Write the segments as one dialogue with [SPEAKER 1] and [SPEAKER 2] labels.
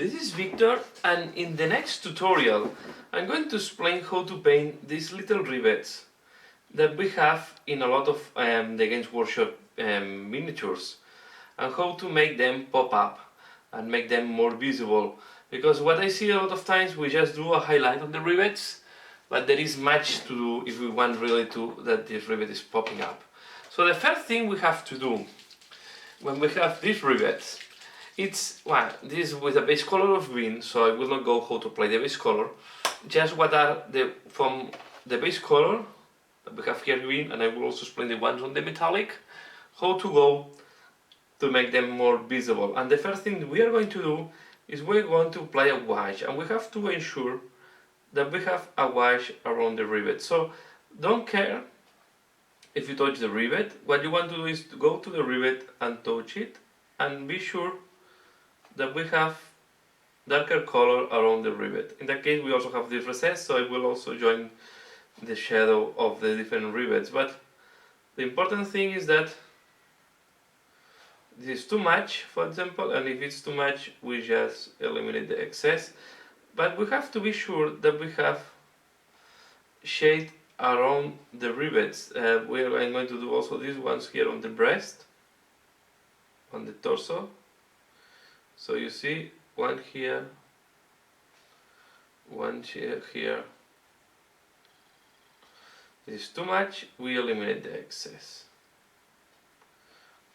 [SPEAKER 1] this is Victor, and in the next tutorial I'm going to explain how to paint these little rivets that we have in a lot of the Games Workshop miniatures, and how to make them pop up and make them more visible, because what I see a lot of times, we just do a highlight on the rivets, but there is much to do if we want really to that this rivet is popping up. So the first thing we have to do when we have these rivets, it's, well, this is with a base color of green, so I will not go how to apply the base color, just what are from the base color that we have here green, and I will also explain the ones on the metallic, how to go to make them more visible. And the first thing we are going to do is we're going to apply a wash, and we have to ensure that we have a wash around the rivet. So don't care if you touch the rivet. What you want to do is to go to the rivet and touch it, and be sure that we have darker color around the rivet. In that case we also have this recess, so I will also join the shadow of the different rivets. But the important thing is that this is too much, for example, and if it's too much we just eliminate the excess. But we have to be sure that we have shade around the rivets. I'm going to do also these ones here on the breast, on the torso. So you see one here, one here. This is too much, we eliminate the excess.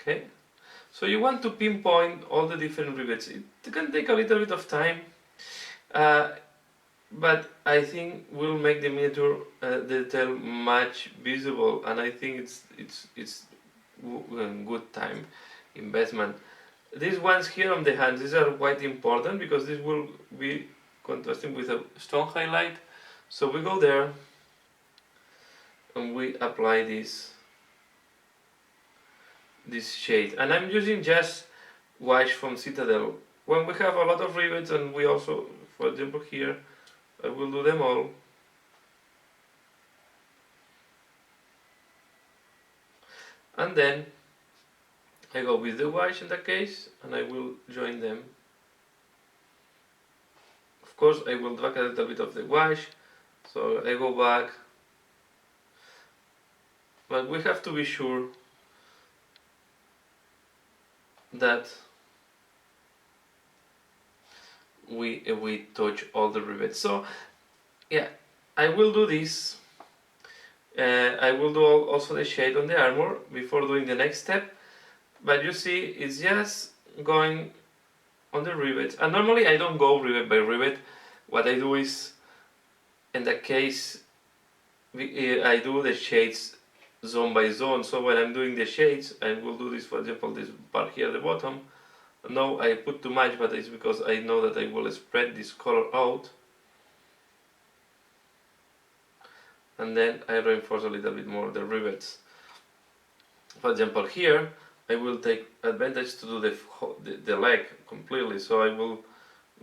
[SPEAKER 1] Okay, so you want to pinpoint all the different rivets. It can take a little bit of time, but I think will make the miniature detail much visible, and I think it's good time investment. These ones here on the hands, these are quite important because this will be contrasting with a strong highlight. So we go there and we apply this shade, and I'm using just wash from Citadel. When we have a lot of rivets, and we also, for example here, I will do them all. And then I go with the wash in that case, and I will join them. Of course I will drag a little bit of the wash, so I go back. But we have to be sure that we touch all the rivets. So yeah, I will do this. I will do also the shade on the armor before doing the next step. But you see, it's just going on the rivets, and normally I don't go rivet by rivet. What I do is, in that case, I do the shades zone by zone. So when I'm doing the shades, I will do this, for example, this part here at the bottom. No, I put too much, but it's because I know that I will spread this color out, and then I reinforce a little bit more the rivets. For example, here I will take advantage to do the leg completely. So I will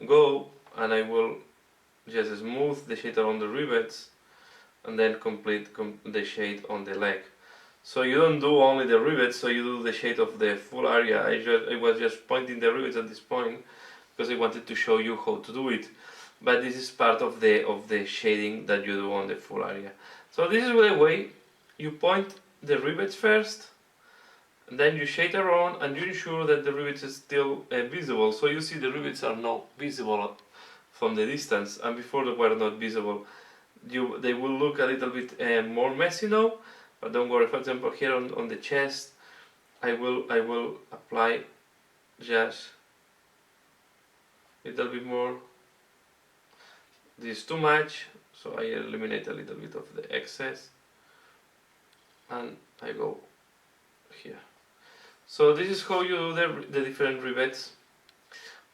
[SPEAKER 1] go and I will just smooth the shade around the rivets, and then complete the shade on the leg. So you don't do only the rivets, so you do the shade of the full area. I was just pointing the rivets at this point because I wanted to show you how to do it. But this is part of the shading that you do on the full area. So this is the way you point the rivets first, and then you shade around, and you ensure that the rivets is still visible. So you see the rivets are now visible from the distance, and before they were not visible. They will look a little bit more messy now, but don't worry. For example, here on the chest, I will apply just a little bit more. This is too much, so I eliminate a little bit of the excess, and I go here. So this is how you do the different rivets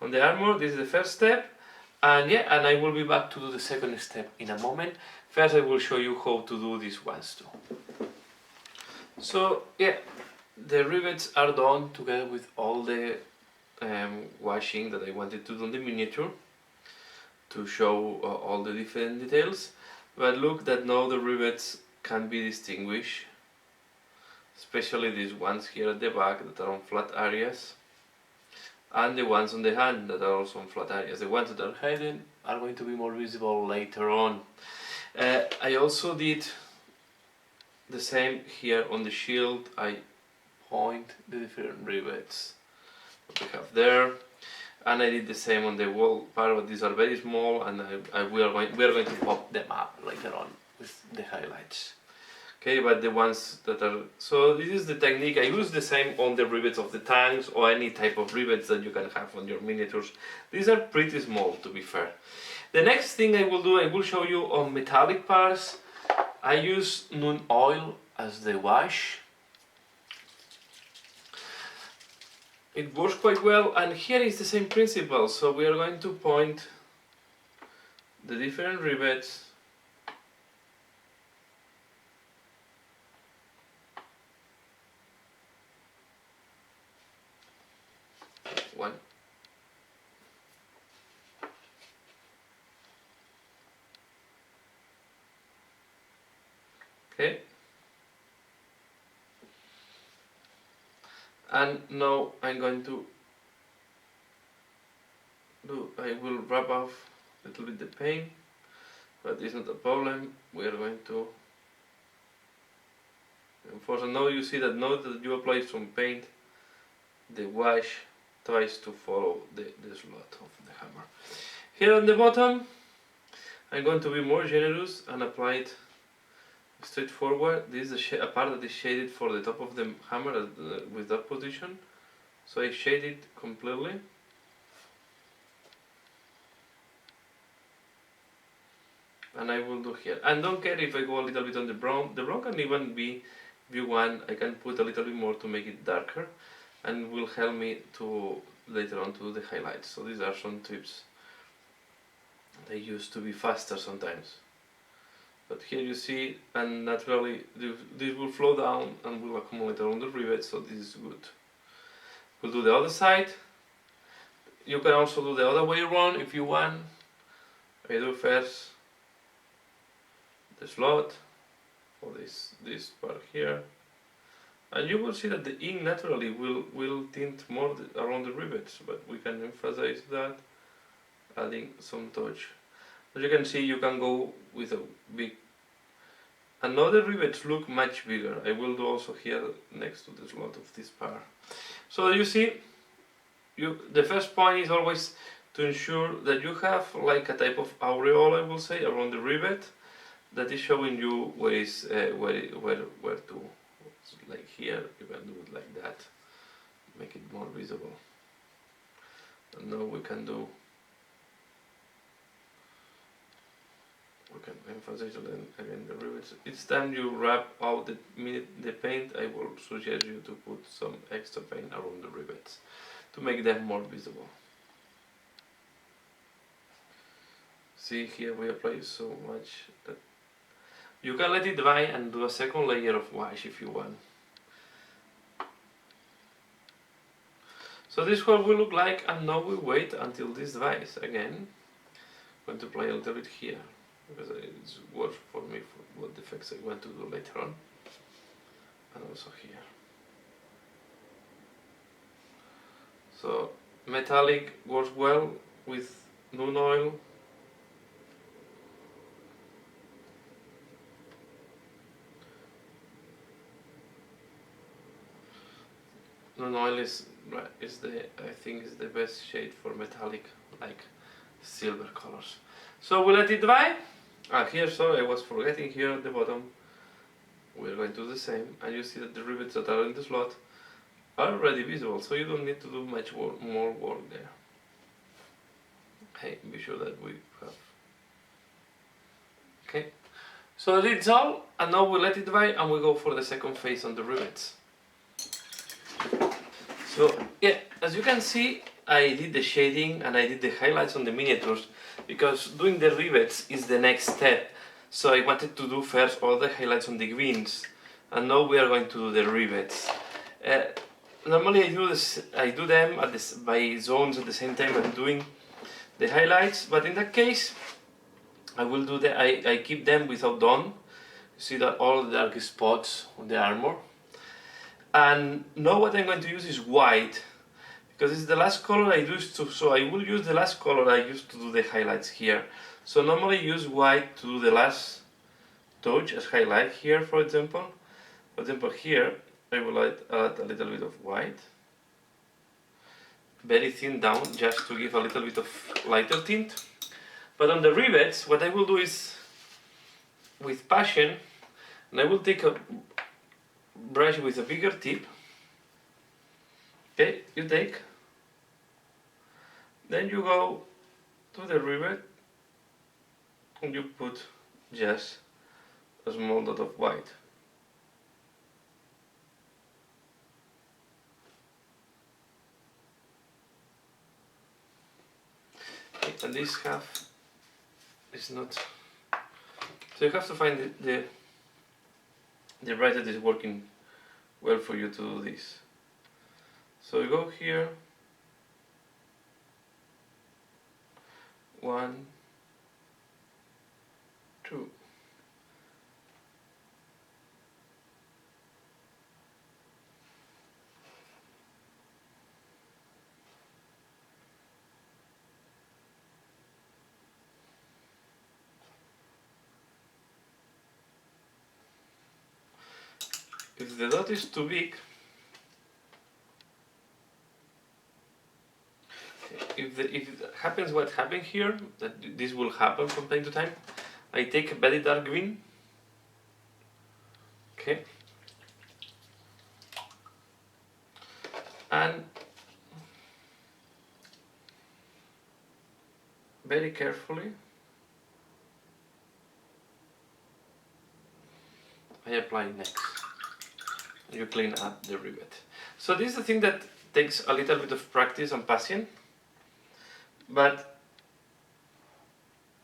[SPEAKER 1] on the armor. This is the first step, and yeah, and I will be back to do the second step in a moment. First I will show you how to do these ones too. So yeah, the rivets are done together with all the washing that I wanted to do on the miniature to show all the different details. But look that now the rivets can be distinguished, especially these ones here at the back that are on flat areas. and the ones on the hand that are also on flat areas. The ones that are hidden are going to be more visible later on. I also did the same here on the shield. I point the different rivets that we have there, and I did the same on the wall part, but these are very small, and we are going to pop them up later on with the highlights. Okay, but the ones that are, so this is the technique. I use the same on the rivets of the tanks or any type of rivets that you can have on your miniatures. These are pretty small, to be fair. The next thing I will do, I will show you on metallic parts. I use Nun oil as the wash. It works quite well, and here is the same principle. So we are going to point the different rivets one. Okay. And now I'm going to I will rub off a little bit the paint, but it's not a problem. We are going to enforce, and now you see that now that you apply some paint, the wash tries to follow the slot of the hammer. Here on the bottom, I'm going to be more generous and apply it straightforward. This is a part that is shaded for the top of the hammer with that position. So I shade it completely. And I will do here. And don't care if I go a little bit on the brown. The brown can even be, if you want, I can put a little bit more to make it darker, and will help me to later on to do the highlights. So these are some tips. They used to be faster sometimes. But here you see, and naturally this will flow down and will accumulate around the rivet, so this is good. We'll do the other side. You can also do the other way around if you want. I do first the slot for this part here, and you will see that the ink naturally will tint more around the rivets, but we can emphasize that, adding some touch. As you can see, you can go with a big, and now the rivets look much bigger. I will do also here next to the slot of this part. So you see, the first point is always to ensure that you have like a type of aureole, I will say, around the rivet that is showing you where is where to. Like here, you can do it like that, make it more visible. And now we can emphasize again the rivets. Each time you rub out the paint, I will suggest you to put some extra paint around the rivets to make them more visible. See, here we apply so much that you can let it dry and do a second layer of wash if you want. So this is what we look like, and now we wait until this dries again. I'm going to play a little bit here, because it's works for me for what effects I want to do later on, and also here. So metallic works well with Nun oil. Nun oil is I think is the best shade for metallic, like silver colors. So we let it dry. Here, sorry, I was forgetting, here at the bottom we're going to do the same, and you see that the rivets that are in the slot are already visible, so you don't need to do much more work there. Okay, be sure that we have. Okay, so that's all, and now we let it dry and we go for the second phase on the rivets. So yeah, as you can see, I did the shading and I did the highlights on the miniatures, because doing the rivets is the next step. So I wanted to do first all the highlights on the greens, and now we are going to do the rivets. Normally I do them by zones at the same time I'm doing the highlights, but in that case I will do I keep them without done. You see that all the dark spots on the armor. And now what I'm going to use is white, because it's the last color I used to, so I will use the last color I used to do the highlights here. So normally I use white to do the last touch as highlight here, for example. For example, here I will add a little bit of white, very thin down, just to give a little bit of lighter tint. But on the rivets, what I will do is, with passion, and I will take a brush with a bigger tip. Okay, you take, then you go to the rivet and you put just a small dot of white. Okay, and this half is not, so you have to find the brush that is working well for you to do this. So you go here, 1, 2. If the dot is too big, if it happens what happened here, that this will happen from time to time, I take a very dark green, okay, and very carefully I apply next. You clean up the rivet. So this is the thing that takes a little bit of practice and passion, but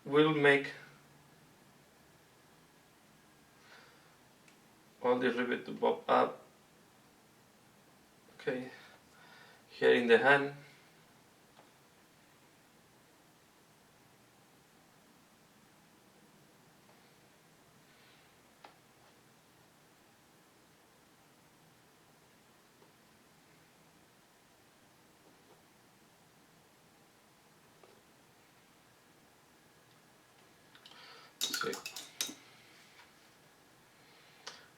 [SPEAKER 1] will make all the rivet to pop up. Okay, here in the hand. So,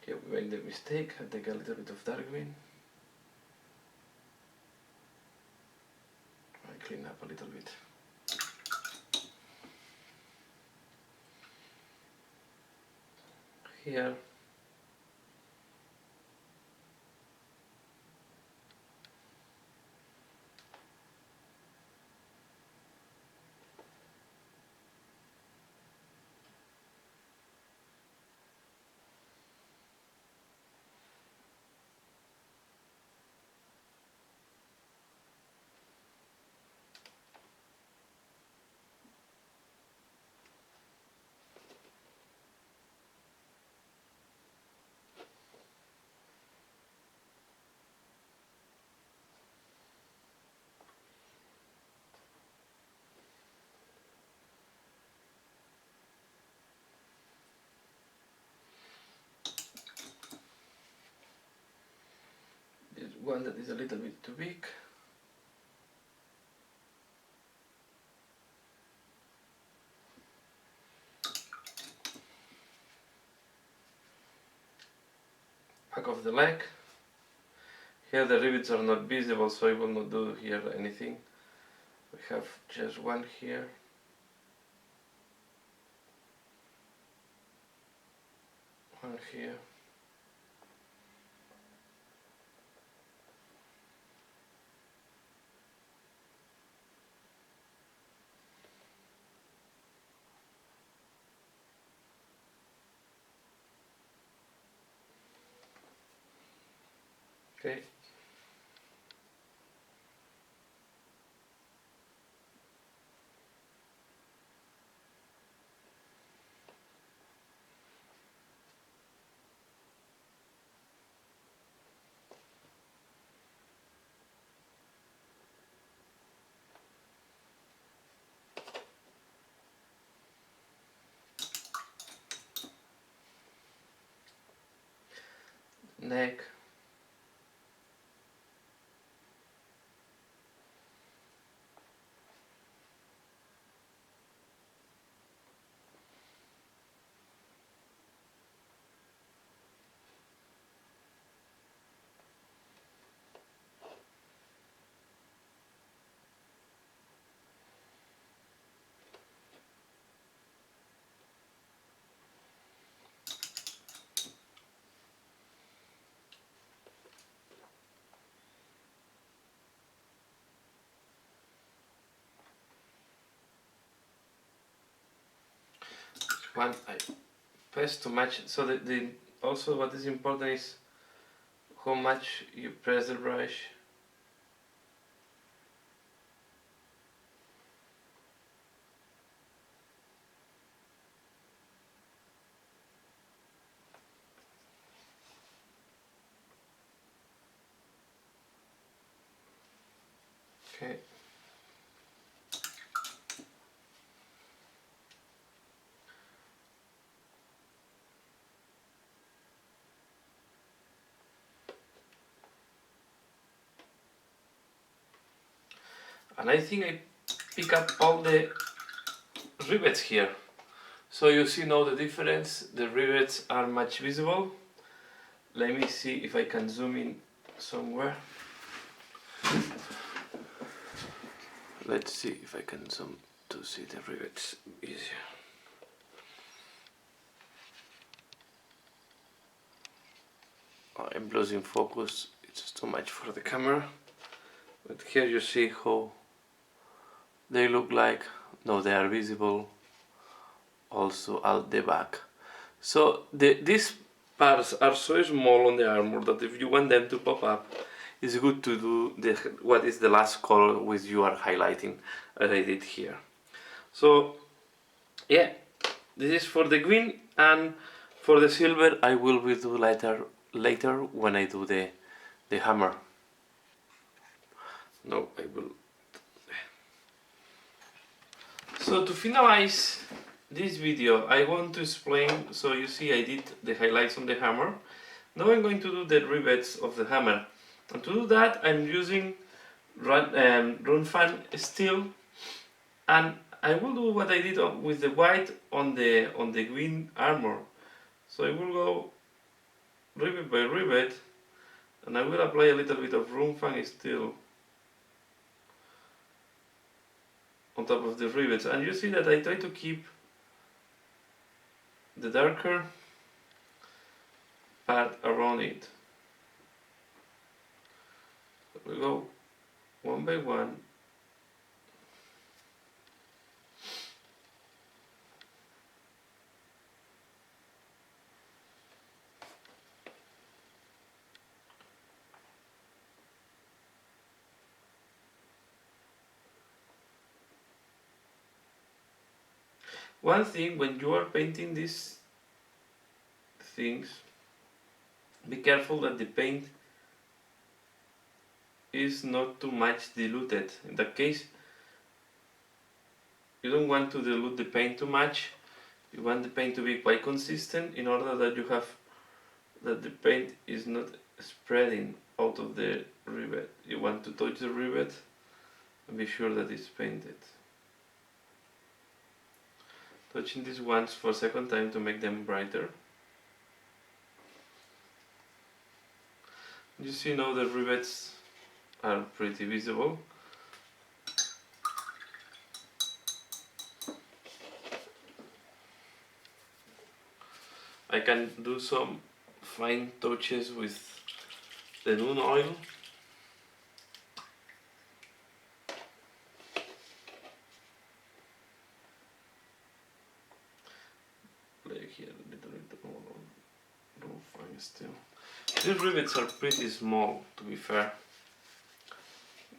[SPEAKER 1] okay, we made the mistake. I take a little bit of dark green. I clean up a little bit. Here. This one that is a little bit too big. Back of the leg. Here the rivets are not visible, so I will not do here anything. We have just one here. One here. Okay. Neck. One I press too much. So the also what is important is how much you press the brush. Okay. And I think I pick up all the rivets here. So you see now the difference. The rivets are much visible. Let me see if I can zoom in somewhere. Let's see if I can zoom to see the rivets easier. Oh, I'm losing focus. It's too much for the camera. But here you see how they look like. Now they are visible also at the back. So these parts are so small on the armor that if you want them to pop up, it's good to do what is the last color which you are highlighting, as I did here. So yeah, this is for the green, and for the silver I will do later when I do the hammer. No, I will. So to finalize this video, I want to explain. So you see I did the highlights on the hammer. Now I'm going to do the rivets of the hammer, and to do that I'm using run fan steel, and I will do what I did with the white on the green armor. So I will go rivet by rivet, and I will apply a little bit of room fan steel on top of the rivets, and you see that I try to keep the darker part around it. We go one by one. One thing, when you are painting these things, be careful that the paint is not too much diluted. In that case, you don't want to dilute the paint too much. You want the paint to be quite consistent in order that the paint is not spreading out of the rivet. You want to touch the rivet and be sure that it's painted. Touching these ones for a second time to make them brighter. You see now the rivets are pretty visible. I can do some fine touches with the Nude oil. Play here a little bit more fine still. These rivets are pretty small, to be fair.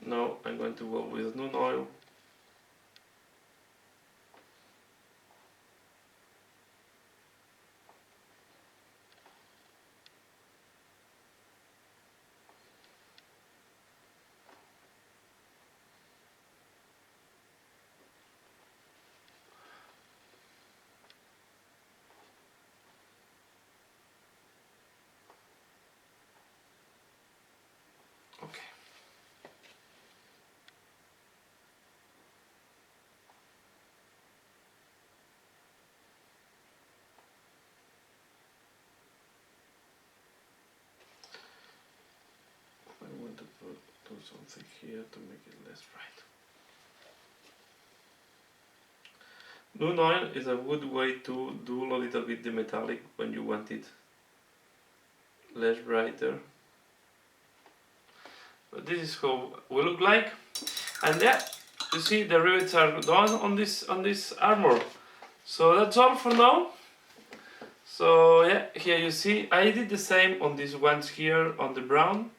[SPEAKER 1] Now I'm going to go with Nude oil. Okay. I want to do something here to make it less bright. Nude oil is a good way to do a little bit the metallic when you want it less brighter. But this is how we look like, and yeah, you see the rivets are done on this armor. So that's all for now. So yeah, here you see I did the same on these ones here on the brown.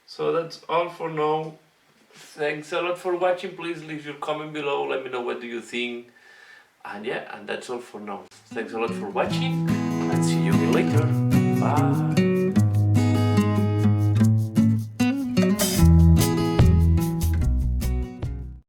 [SPEAKER 1] So that's all for now. Thanks a lot for watching. Please leave your comment below, let me know what do you think. And yeah, and that's all for now. Thanks a lot for watching and see you later.